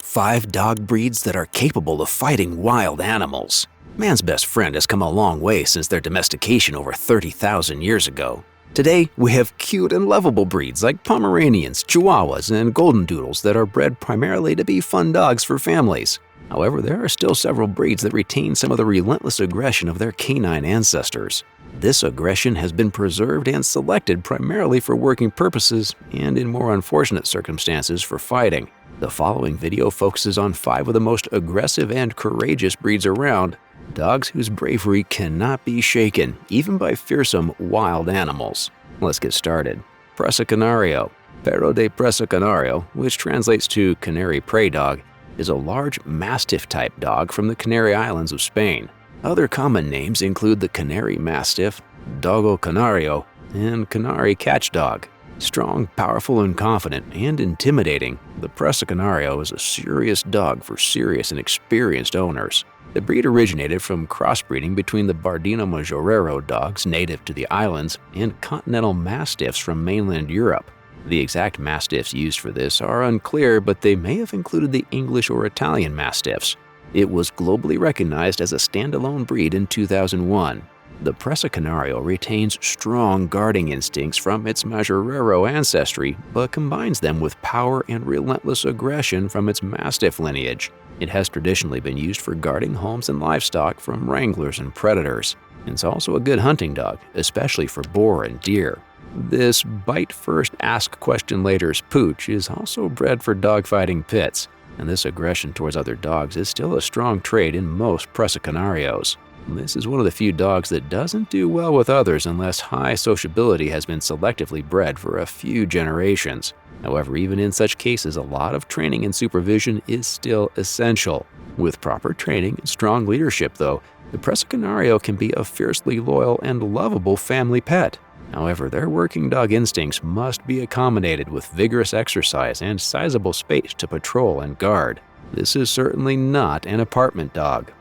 5 dog breeds that are capable of fighting wild animals. Man's best friend has come a long way since their domestication over 30,000 years ago. Today, we have cute and lovable breeds like Pomeranians, Chihuahuas, and Golden Doodles that are bred primarily to be fun dogs for families. However, there are still several breeds that retain some of the relentless aggression of their canine ancestors. This aggression has been preserved and selected primarily for working purposes and, in more unfortunate circumstances, for fighting. The following video focuses on 5 of the most aggressive and courageous breeds around, dogs whose bravery cannot be shaken, even by fearsome wild animals. Let's get started. Presa canario. Perro de presa canario, which translates to canary prey dog, is a large mastiff-type dog from the Canary Islands of Spain. Other common names include the canary mastiff, dogo canario, and canary catch dog. Strong, powerful, and confident, and intimidating, the presa canario is a serious dog for serious and experienced owners. The breed originated from crossbreeding between the Bardino Majorero dogs native to the islands and continental mastiffs from mainland Europe. The exact mastiffs used for this are unclear, but they may have included the English or Italian mastiffs. It was globally recognized as a standalone breed in 2001. The presa canario retains strong guarding instincts from its Majorero ancestry, but combines them with power and relentless aggression from its mastiff lineage. It has traditionally been used for guarding homes and livestock from wranglers and predators. It's also a good hunting dog, especially for boar and deer. This bite first, ask question later's pooch is also bred for dogfighting pits, and this aggression towards other dogs is still a strong trait in most presa canarios. This is one of the few dogs that doesn't do well with others unless high sociability has been selectively bred for a few generations. However, even in such cases, a lot of training and supervision is still essential. With proper training and strong leadership, though, the presa canario can be a fiercely loyal and lovable family pet. However, their working dog instincts must be accommodated with vigorous exercise and sizable space to patrol and guard. This is certainly not an apartment dog.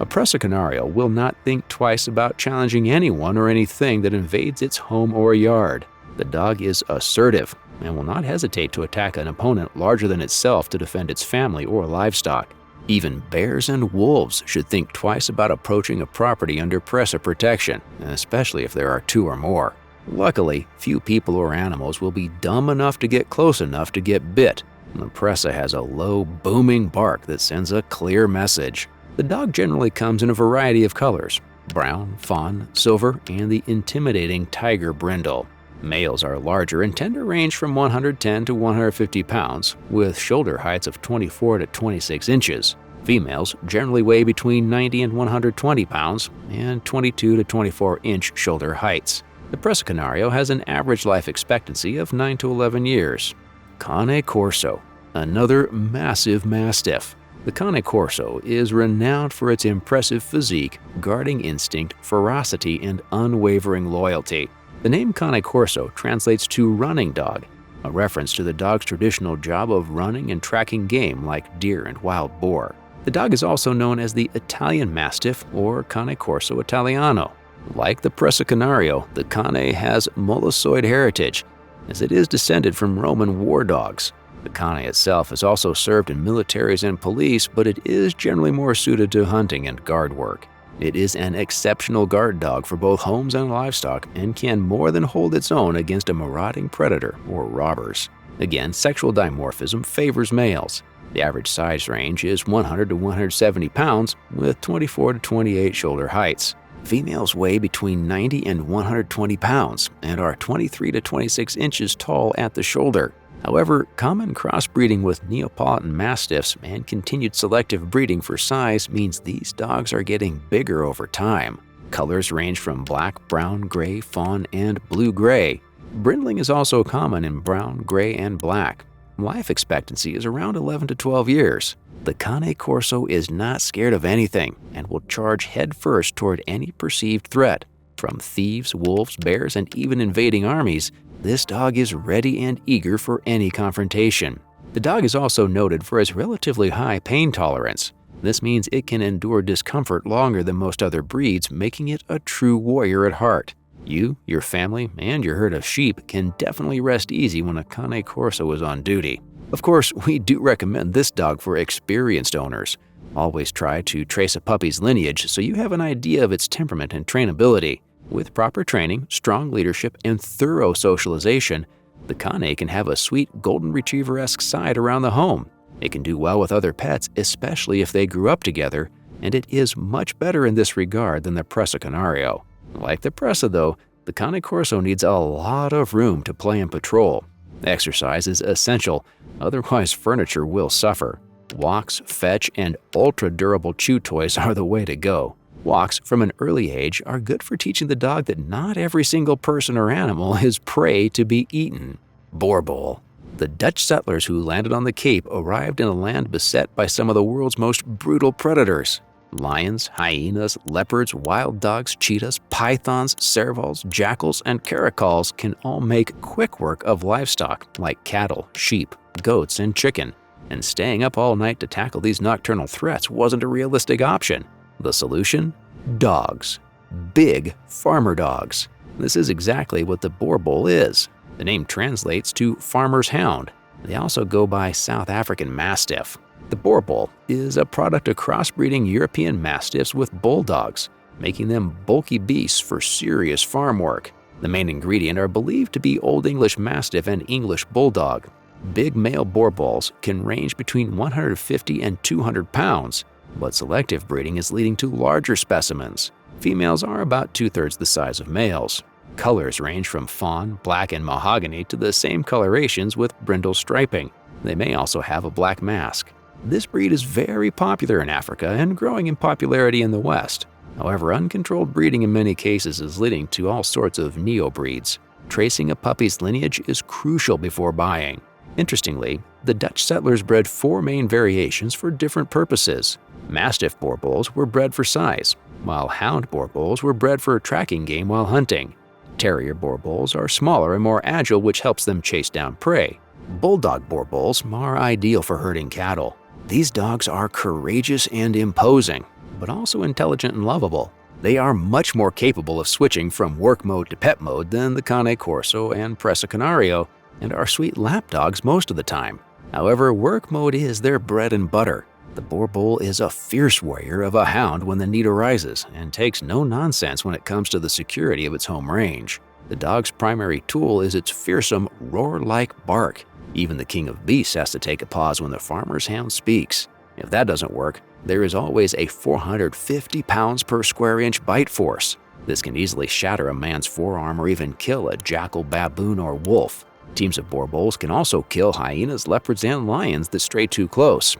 A presa canario will not think twice about challenging anyone or anything that invades its home or yard. The dog is assertive and will not hesitate to attack an opponent larger than itself to defend its family or livestock. Even bears and wolves should think twice about approaching a property under presa protection, especially if there are 2 or more. Luckily, few people or animals will be dumb enough to get close enough to get bit. The presa has a low, booming bark that sends a clear message. The dog generally comes in a variety of colors: brown, fawn, silver, and the intimidating tiger brindle. Males are larger and tend to range from 110 to 150 pounds, with shoulder heights of 24 to 26 inches. Females generally weigh between 90 and 120 pounds and 22 to 24-inch shoulder heights. The presa canario has an average life expectancy of 9 to 11 years. Cane corso, another massive mastiff. The cane corso is renowned for its impressive physique, guarding instinct, ferocity, and unwavering loyalty. The name cane corso translates to running dog, a reference to the dog's traditional job of running and tracking game like deer and wild boar. The dog is also known as the Italian Mastiff or Cane Corso Italiano. Like the presa canario, the cane has Molossoid heritage, as it is descended from Roman war dogs. The cane itself has also served in militaries and police, but it is generally more suited to hunting and guard work. It is an exceptional guard dog for both homes and livestock and can more than hold its own against a marauding predator or robbers. Again, sexual dimorphism favors males. The average size range is 100 to 170 pounds with 24 to 28 shoulder heights. Females weigh between 90 and 120 pounds and are 23 to 26 inches tall at the shoulder. However, common crossbreeding with Neapolitan Mastiffs and continued selective breeding for size means these dogs are getting bigger over time. Colors range from black, brown, gray, fawn, and blue-gray. Brindling is also common in brown, gray, and black. Life expectancy is around 11 to 12 years. The cane corso is not scared of anything and will charge headfirst toward any perceived threat. From thieves, wolves, bears, and even invading armies, this dog is ready and eager for any confrontation. The dog is also noted for its relatively high pain tolerance. This means it can endure discomfort longer than most other breeds, making it a true warrior at heart. You, your family, and your herd of sheep can definitely rest easy when a cane corso is on duty. Of course, we do recommend this dog for experienced owners. Always try to trace a puppy's lineage so you have an idea of its temperament and trainability. With proper training, strong leadership, and thorough socialization, the Cane can have a sweet golden retriever-esque side around the home. It can do well with other pets, especially if they grew up together, and it is much better in this regard than the presa canario. Like the presa though, the Cane Corso needs a lot of room to play and patrol. Exercise is essential, otherwise furniture will suffer. Walks, fetch, and ultra-durable chew toys are the way to go. Walks from an early age are good for teaching the dog that not every single person or animal is prey to be eaten. Boerboel. The Dutch settlers who landed on the Cape arrived in a land beset by some of the world's most brutal predators. Lions, hyenas, leopards, wild dogs, cheetahs, pythons, servals, jackals, and caracals can all make quick work of livestock like cattle, sheep, goats, and chicken. And staying up all night to tackle these nocturnal threats wasn't a realistic option. The solution? Dogs. Big farmer dogs. This is exactly what the boerboel is. The name translates to farmer's hound. They also go by South African mastiff. The boerboel is a product of crossbreeding European mastiffs with bulldogs, making them bulky beasts for serious farm work. The main ingredient are believed to be Old English Mastiff and English Bulldog. Big male boerboels can range between 150 and 200 pounds, but selective breeding is leading to larger specimens. Females are about 2/3 the size of males. Colors range from fawn, black, and mahogany to the same colorations with brindle striping. They may also have a black mask. This breed is very popular in Africa and growing in popularity in the West. However, uncontrolled breeding in many cases is leading to all sorts of neo-breeds. Tracing a puppy's lineage is crucial before buying. Interestingly, the Dutch settlers bred 4 main variations for different purposes. Mastiff boerboels were bred for size, while hound boerboels were bred for tracking game while hunting. Terrier boerboels are smaller and more agile, which helps them chase down prey. Bulldog boerboels are ideal for herding cattle. These dogs are courageous and imposing, but also intelligent and lovable. They are much more capable of switching from work mode to pet mode than the Cane Corso and Presa Canario, and are sweet lap dogs most of the time. However, work mode is their bread and butter. The boerboel is a fierce warrior of a hound when the need arises and takes no nonsense when it comes to the security of its home range. The dog's primary tool is its fearsome, roar-like bark. Even the king of beasts has to take a pause when the farmer's hound speaks. If that doesn't work, there is always a 450 pounds per square inch bite force. This can easily shatter a man's forearm or even kill a jackal, baboon, or wolf. Teams of boerboels can also kill hyenas, leopards, and lions that stray too close.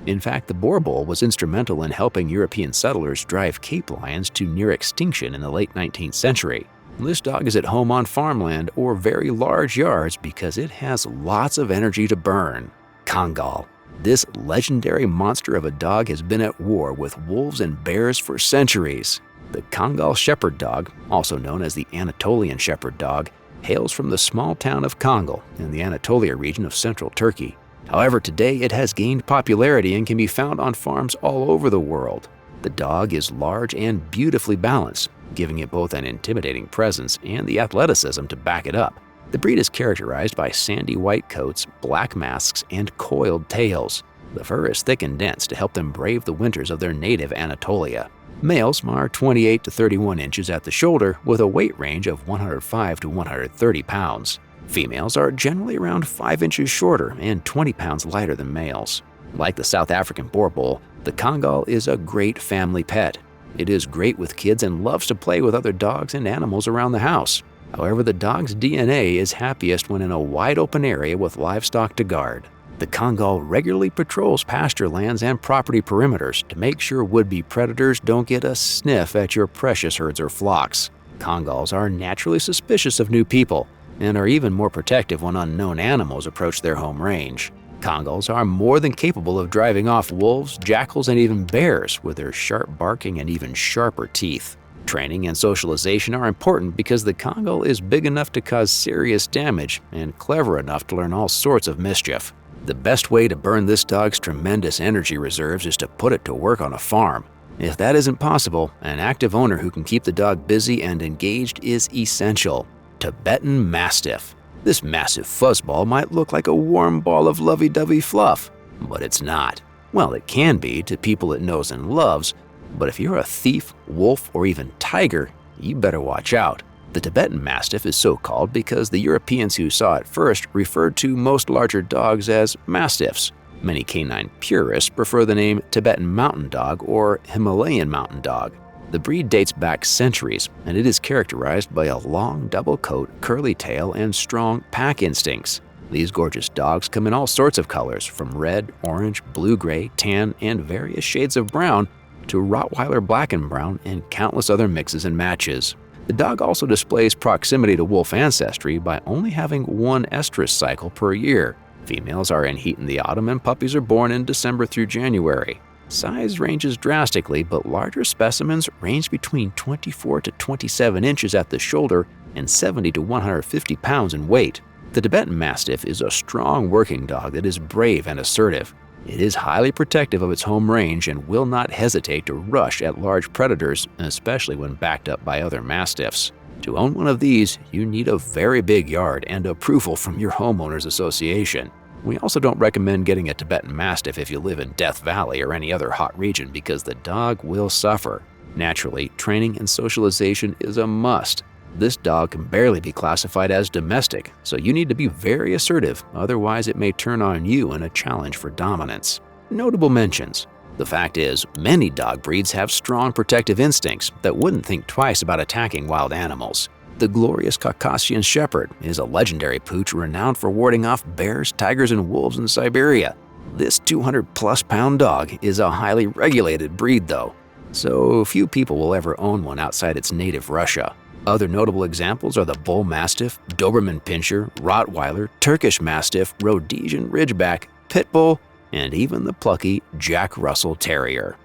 In fact, the boerboel was instrumental in helping European settlers drive Cape lions to near extinction in the late 19th century. This dog is at home on farmland or very large yards because it has lots of energy to burn. Kangol. This legendary monster of a dog has been at war with wolves and bears for centuries. The Kangol shepherd dog, also known as the Anatolian shepherd dog, hails from the small town of Kangol in the Anatolia region of central Turkey. However, today it has gained popularity and can be found on farms all over the world. The dog is large and beautifully balanced, giving it both an intimidating presence and the athleticism to back it up. The breed is characterized by sandy white coats, black masks, and coiled tails. The fur is thick and dense to help them brave the winters of their native Anatolia. Males are 28 to 31 inches at the shoulder with a weight range of 105 to 130 pounds. Females are generally around 5 inches shorter and 20 pounds lighter than males. Like the South African boerboel, the Kangol is a great family pet. It is great with kids and loves to play with other dogs and animals around the house. However, the dog's DNA is happiest when in a wide open area with livestock to guard. The Kangol regularly patrols pasture lands and property perimeters to make sure would-be predators don't get a sniff at your precious herds or flocks. Kangols are naturally suspicious of new people and are even more protective when unknown animals approach their home range. Kangols are more than capable of driving off wolves, jackals, and even bears with their sharp barking and even sharper teeth. Training and socialization are important because the Kangol is big enough to cause serious damage and clever enough to learn all sorts of mischief. The best way to burn this dog's tremendous energy reserves is to put it to work on a farm. If that isn't possible, an active owner who can keep the dog busy and engaged is essential. Tibetan Mastiff. This massive fuzzball might look like a warm ball of lovey-dovey fluff, but it's not. Well, it can be to people it knows and loves, but if you're a thief, wolf, or even tiger, you better watch out. The Tibetan Mastiff is so called because the Europeans who saw it first referred to most larger dogs as mastiffs. Many canine purists prefer the name Tibetan Mountain Dog or Himalayan Mountain Dog. The breed dates back centuries, and it is characterized by a long double coat, curly tail, and strong pack instincts. These gorgeous dogs come in all sorts of colors, from red, orange, blue-gray, tan, and various shades of brown to Rottweiler black and brown and countless other mixes and matches. The dog also displays proximity to wolf ancestry by only having one estrus cycle per year. Females are in heat in the autumn and puppies are born in December through January. Size ranges drastically, but larger specimens range between 24 to 27 inches at the shoulder and 70 to 150 pounds in weight. The Tibetan Mastiff is a strong working dog that is brave and assertive. It is highly protective of its home range and will not hesitate to rush at large predators, especially when backed up by other Mastiffs. To own one of these, you need a very big yard and approval from your homeowners association. We also don't recommend getting a Tibetan Mastiff if you live in Death Valley or any other hot region because the dog will suffer. Naturally, training and socialization is a must. This dog can barely be classified as domestic, so you need to be very assertive, otherwise it may turn on you in a challenge for dominance. Notable mentions. The fact is, many dog breeds have strong protective instincts that wouldn't think twice about attacking wild animals. The glorious Caucasian Shepherd is a legendary pooch renowned for warding off bears, tigers, and wolves in Siberia. This 200-plus-pound dog is a highly regulated breed though, so few people will ever own one outside its native Russia. Other notable examples are the Bull Mastiff, Doberman Pinscher, Rottweiler, Turkish Mastiff, Rhodesian Ridgeback, Pit Bull, and even the plucky Jack Russell Terrier.